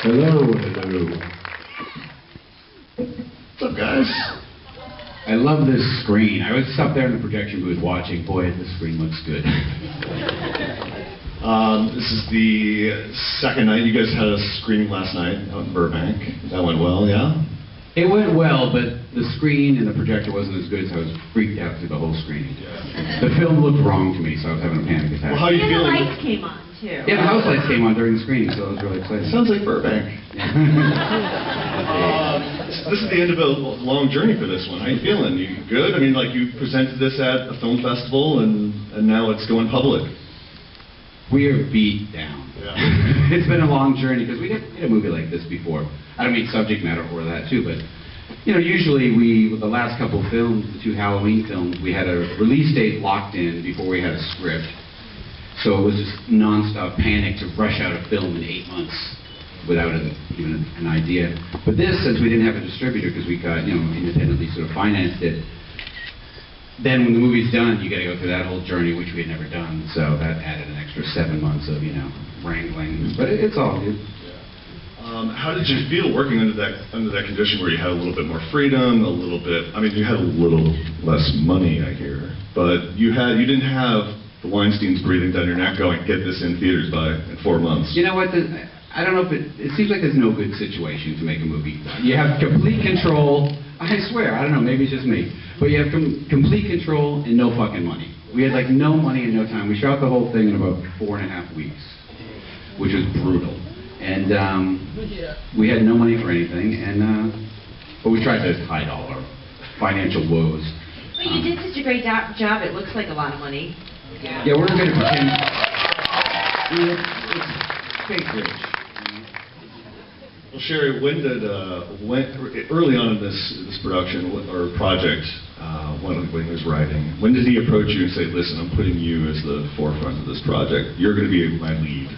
Hello, hello. What's up, guys? I love this screen. I was up there in the projection booth watching. Boy, this screen looks good. This is the second night. You guys had a screening last night out in Burbank. That went well, yeah? It went well, but the screen and the projector wasn't as good, so I was freaked out through the whole screening. Yeah. The film looked wrong to me, so I was having a panic attack. Well, how are you And feeling? the lights came on, too. Yeah, the house lights came on during the screening, so I was really excited. Sounds like Burbank. This is the end of a long journey for this one. How you feeling? You good? I mean, like, you presented this at a film festival, and now it's going public. We are beat down. Yeah. It's been a long journey, because we did a movie like this before. I don't mean subject matter or that too, but you know, usually with the last couple of films, the two Halloween films, we had a release date locked in before we had a script. So it was just nonstop panic to rush out a film in 8 months without even an idea. But this, since we didn't have a distributor, because we got, you know, independently sort of financed it, then when the movie's done, you got to go through that whole journey, which we had never done. So that added an extra 7 months of, you know, wrangling. But it's all good. How did you feel working under that condition where you had a little bit more freedom, a little bit? I mean, you had a little less money, I hear, but you didn't have the Weinsteins breathing down your neck, going, "Get this in theaters in 4 months." You know what? I don't know if it seems like there's no good situation to make a movie. You have complete control. I swear, I don't know, maybe it's just me, but you have complete control and no fucking money. We had like no money and no time. We shot the whole thing in about 4.5 weeks, which was brutal. And we had no money for anything, but we tried to hide all our financial woes. But you did such a great job, it looks like a lot of money. Yeah, we're going to pretend. It's fake rich. Well, Sheri, early on in this production or project, when he was writing, when did he approach you and say, "Listen, I'm putting you as the forefront of this project. You're going to be my lead"?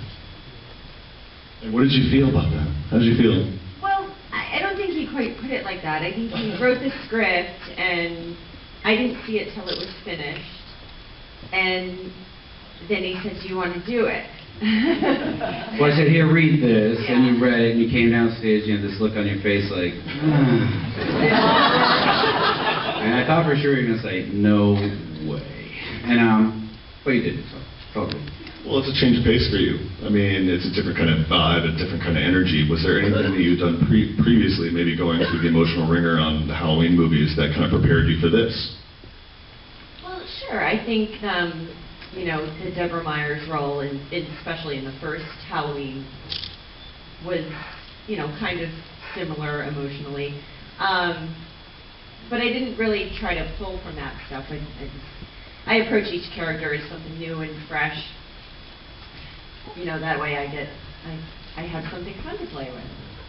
And what did you feel about that? How did you feel? Well, I don't think he quite put it like that. I think he wrote the script, and I didn't see it till it was finished. And then he said, "Do you want to do it?" Well, I said, "Here, read this," and you read it, and you came downstairs, you had this look on your face like, and I thought for sure you were going to say, "No way." And, but you didn't, so it's all good. Well, it's a change of pace for you. I mean, it's a different kind of vibe, a different kind of energy. Was there anything that you'd done previously, maybe going through the emotional ringer on the Halloween movies, that kind of prepared you for this? Well, sure. I think, you know, the Deborah Myers role, especially in the first Halloween, was, you know, kind of similar emotionally. But I didn't really try to pull from that stuff. I approach each character as something new and fresh. You know, that way I have something fun to play with.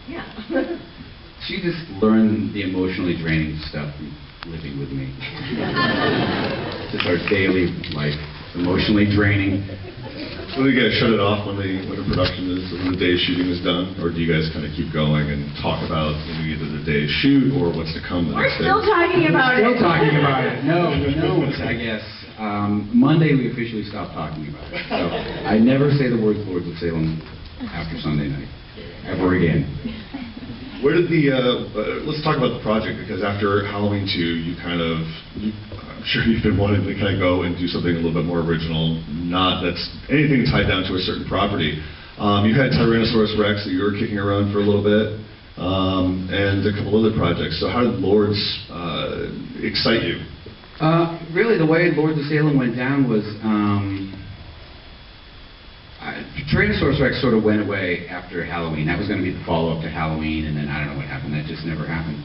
Yeah. She just learned the emotionally draining stuff from living with me. Just our daily life. It's emotionally draining. So do you guys shut it off when the production is, when the day's shooting is done? Or do you guys kind of keep going and talk about either the day's shoot or what's to come the We're next day? still talking about it. Still talking about it. No, I guess. Monday we officially stopped talking about it. So I never say the words Lords of Salem after Sunday night, ever again. Where did let's talk about the project, because after Halloween 2, I'm sure you've been wanting to kind of go and do something a little bit more original, not that's anything tied down to a certain property. You had Tyrannosaurus Rex that you were kicking around for a little bit, and a couple other projects. So how did Lords excite you? Really, the way Lords of Salem went down was Tyrannosaurus Rex sort of went away after Halloween. That was going to be the follow-up to Halloween, and then I don't know what happened. That just never happened.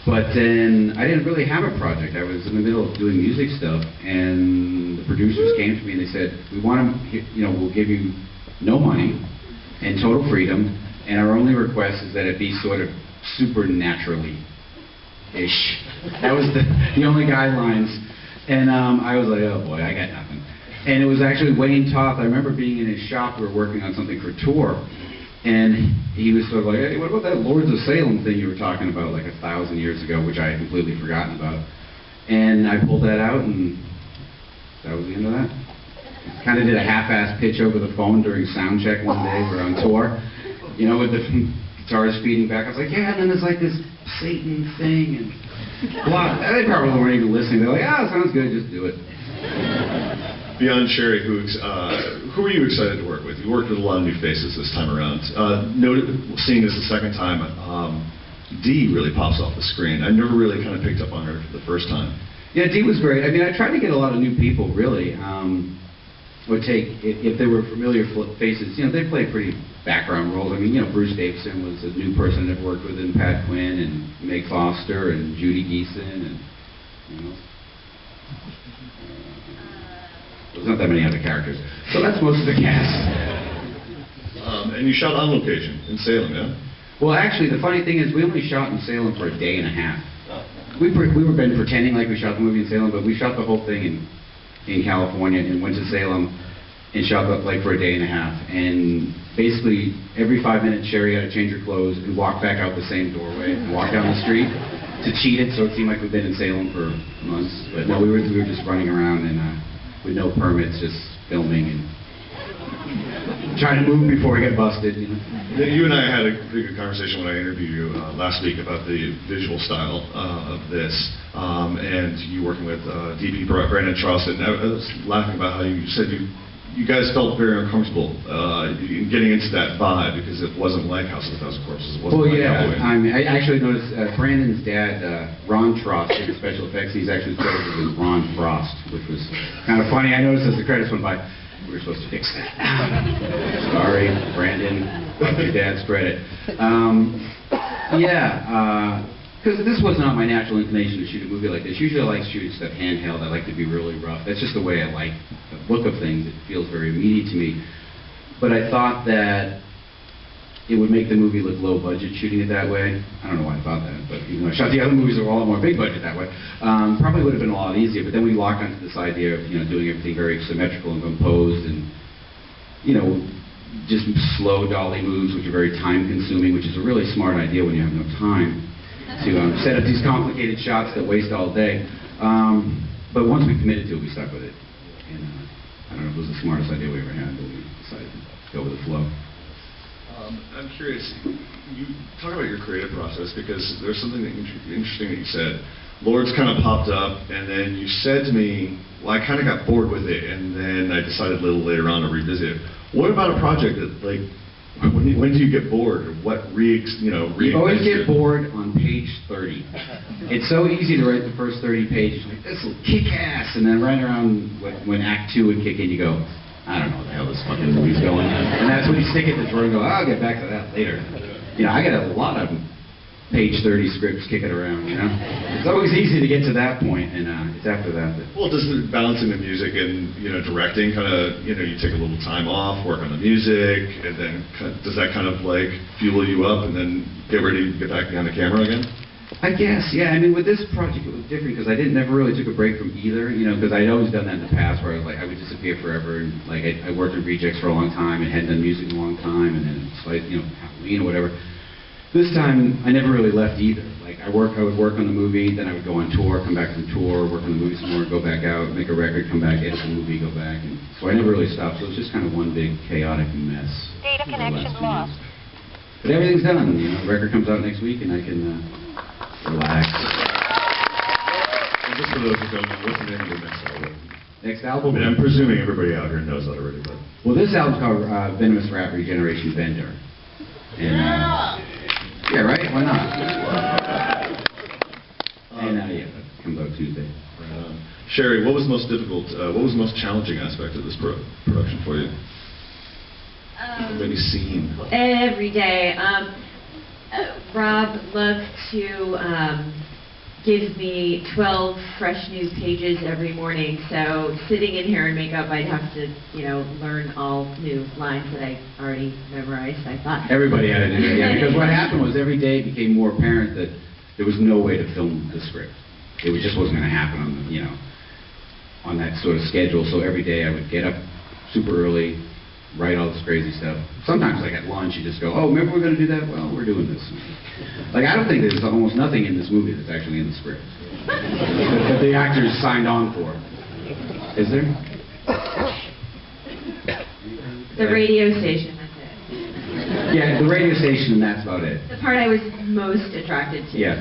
But then I didn't really have a project. I was in the middle of doing music stuff, and the producers came to me and they said, "We want to, you know, we'll give you no money and total freedom, and our only request is that it be sort of supernaturally-ish." That was the only guidelines. And I was like, "Oh boy, I got nothing." And it was actually Wayne Toth. I remember being in his shop. We were working on something for tour. And he was sort of like, "Hey, what about that Lords of Salem thing you were talking about like 1,000 years ago," which I had completely forgotten about. And I pulled that out, and that was the end of that. Kind of did a half-ass pitch over the phone during sound check one day. We're on tour, you know, with the guitars feeding back. I was like, yeah, and then there's like this Satan thing, and blah. They probably weren't even listening. They're like, ah, sounds good, just do it. Beyond Sheri, who are you excited to work with? You worked with a lot of new faces this time around. Seeing this the second time, Dee really pops off the screen. I never really kind of picked up on her the first time. Yeah, Dee was great. I mean, I tried to get a lot of new people, really. Would take, if they were familiar faces, you know, they play pretty background roles. I mean, you know, Bruce Davison was a new person that worked with, and Pat Quinn, and Meg Foster, and Judy Geeson, and, you know. There's not that many other characters. So that's most of the cast. And you shot on location in Salem, yeah? Well, actually, the funny thing is we only shot in Salem for a day and a half. We were been pretending like we shot the movie in Salem, but we shot the whole thing in California and went to Salem and shot like for a day and a half. And basically, every 5 minutes, Sheri had to change her clothes and walk back out the same doorway and walk down the street to cheat it, so it seemed like we'd been in Salem for months. But no, we were just running around and with no permits, just filming and trying to move before we get busted. You know? You and I had a pretty good conversation when I interviewed you last week about the visual style of this, and you working with DP Brandon Charleston. I was laughing about how you said you guys felt very uncomfortable in getting into that vibe because it wasn't like House of a Thousand Corpses. It wasn't like Halloween. I mean, I actually noticed Brandon's dad, Ron Frost, did the special effects. He's actually credited as Ron Frost, which was kind of funny. I noticed as the credits went by, we were supposed to fix that. Sorry, Brandon, your dad's credit. Because this was not my natural inclination to shoot a movie like this. Usually I like shooting stuff handheld. I like to be really rough. That's just the way I like the look of things. It feels very immediate to me. But I thought that it would make the movie look low budget shooting it that way. I don't know why I thought that, but even though I shot the other movies that were all more big budget that way, probably would have been a lot easier. But then we locked onto this idea of, you know, doing everything very symmetrical and composed, and, you know, just slow dolly moves, which are very time consuming, which is a really smart idea when you have no time to set up these complicated shots that waste all day. But once we committed to it, we stuck with it. And I don't know if it was the smartest idea we ever had, but we decided to go with the flow. I'm curious, you talk about your creative process because there's something interesting that you said. Lords kind of popped up, and then you said to me, well, I kind of got bored with it, and then I decided a little later on to revisit it. What about a project that, like, when do you get bored? Or what You always get bored on page 30. It's so easy to write the first 30 pages, like, this will kick ass, and then right around when Act 2 would kick in, you go, I don't know what the hell this fucking movie's going on. And that's when you stick it in the drawer and go, I'll get back to that later. You know, I got a lot of page 30 scripts kicking around, you know? It's always easy to get to that point, and it's after that that... Well, does balancing the music and, you know, directing kind of, you know, you take a little time off, work on the music, and then does that kind of, like, fuel you up and then get ready to get back behind the camera again? I guess, yeah. I mean, with this project, it was different because I never really took a break from either, you know, because I'd always done that in the past where I was like, I would disappear forever, and like I worked in Rejects for a long time and hadn't done music in a long time, and then it's like, you know, Halloween or whatever. This time, I never really left either. Like, I would work on the movie, then I would go on tour, come back from tour, work on the movie some more, go back out, make a record, come back, edit the movie, go back, and so I never really stopped. So it was just kind of one big chaotic mess. Data connection lost. But everything's done. You know, the record comes out next week, and I can relax. And just for those who don't know, what's the name of your next album? Next album? I mean, I'm presuming everybody out here knows that already, but... Well, this album's called Venomous Rat Regeneration Bender. And, yeah, right? Why not? And, yeah, that comes out Tuesday. Sheri, what was the most difficult, what was the most challenging aspect of this production for you? Maybe scene. Every day. Rob loves to give me 12 fresh new pages every morning, so sitting in here in makeup, I'd have to, you know, learn all new lines that I already memorized, I thought. Everybody had to do that, yeah, because what happened was every day it became more apparent that there was no way to film the script. It just wasn't going to happen on the, you know, on that sort of schedule, so every day I would get up super early, write all this crazy stuff. Sometimes, like at lunch, you just go, oh, remember we're going to do that? Well, we're doing this. Like, I don't think there's almost nothing in this movie that's actually in the script that the actors signed on for. Is there? The radio station, that's it. Yeah, the radio station, and that's about it. The part I was most attracted to. Yeah.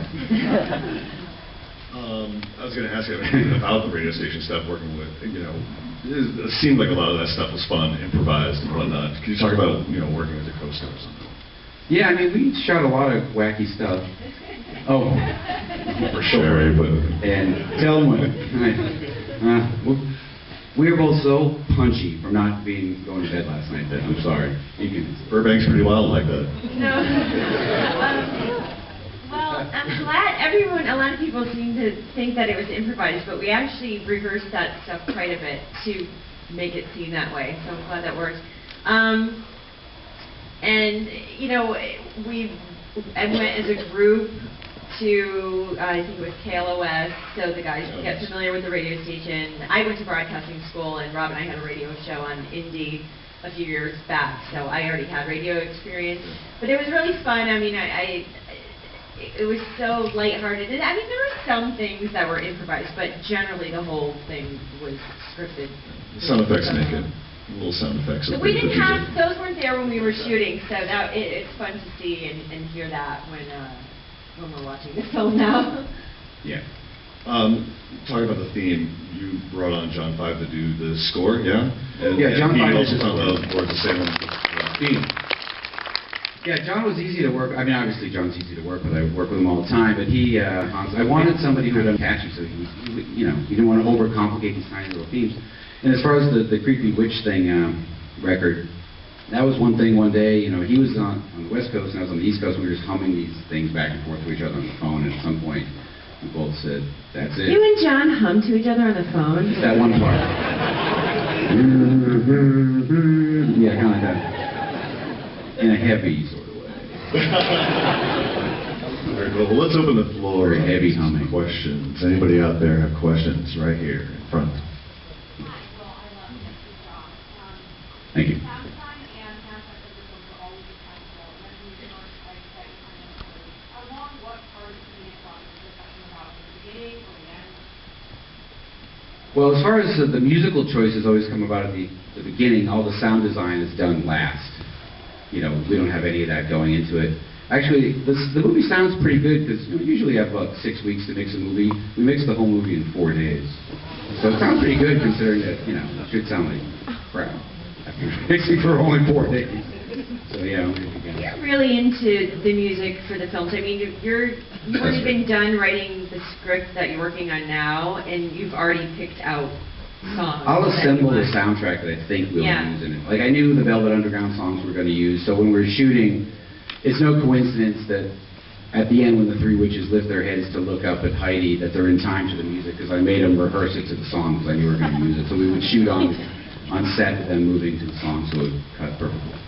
I was going to ask you about the radio station stuff, working with, it seemed like a lot of that stuff was fun, improvised and whatnot. Can you talk about, working with your co-stars on that? Yeah, I mean, we shot a lot of wacky stuff. Oh. For Sheri, but... And tell them what. We were both so punchy from not going to bed last night that I'm sorry. You can... Burbank's pretty wild like that. No. Well, I'm glad a lot of people seem to think that it was improvised, but we actually rehearsed that stuff quite a bit to make it seem that way, so I'm glad that works. And, I went as a group to, I think it was KLOS, so the guys get familiar with the radio station. I went to broadcasting school, and Rob and I had a radio show on Indie a few years back, so I already had radio experience. But it was really fun. I mean, it was so lighthearted. I mean, there were some things that were improvised, but generally the whole thing was scripted. The sound effects make it. Little sound effects. So we didn't have, those weren't there when we were shooting, so it's fun to see and hear that when we're watching the film now. Yeah. Talking about the theme, you brought on John 5 to do the score, yeah? And, yeah, John 5 he also is talked about Lords of Salem. Theme. Yeah, John was easy to work. I mean, obviously John's easy to work with. I work with him all the time. But I wanted somebody who would catchy, so he didn't want to overcomplicate these tiny little themes. And as far as the creepy witch thing record, that was one thing. One day, he was on the West Coast and I was on the East Coast. And we were just humming these things back and forth to each other on the phone. And at some point, we both said, "That's it." You and John hum to each other on the phone? Just that one part. Yeah, kind of like that. In a heavy sort of way. Very cool. Well, let's open the floor. Very heavy humming. Questions. Anybody out there have questions? Right here in front. Thank you. Well, as far as the musical choices always come about at the beginning, all the sound design is done last. We don't have any of that going into it. Actually, the movie sounds pretty good because usually you have about 6 weeks to mix a movie. We mixed the whole movie in 4 days. So it sounds pretty good considering that, it should sound like crap after mixing for only 4 days. So yeah. You're really into the music for the films. I mean, you've already been done writing the script that you're working on now, and you've already picked out songs. I'll assemble the soundtrack that I think we'll use in it. Like I knew the Velvet Underground songs we're going to use, so when we're shooting, it's no coincidence that at the end when the three witches lift their heads to look up at Heidi, that they're in time to the music, because I made them rehearse it to the song because I knew we were going to use it. So we would shoot on set with them moving to the song, so it would cut perfectly.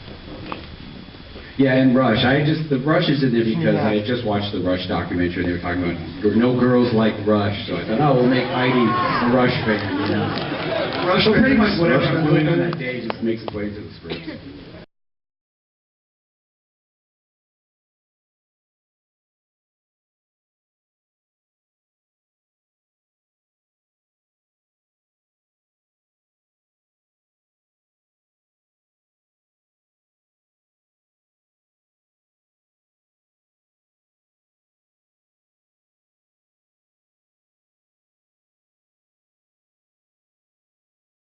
Yeah, and Rush. The Rush is in there because I had just watched the Rush documentary, and they were talking about no girls like Rush, so I thought, we'll make Heidi a Rush fan, Rush, so pretty much whatever I'm doing on that day just makes its way into the script.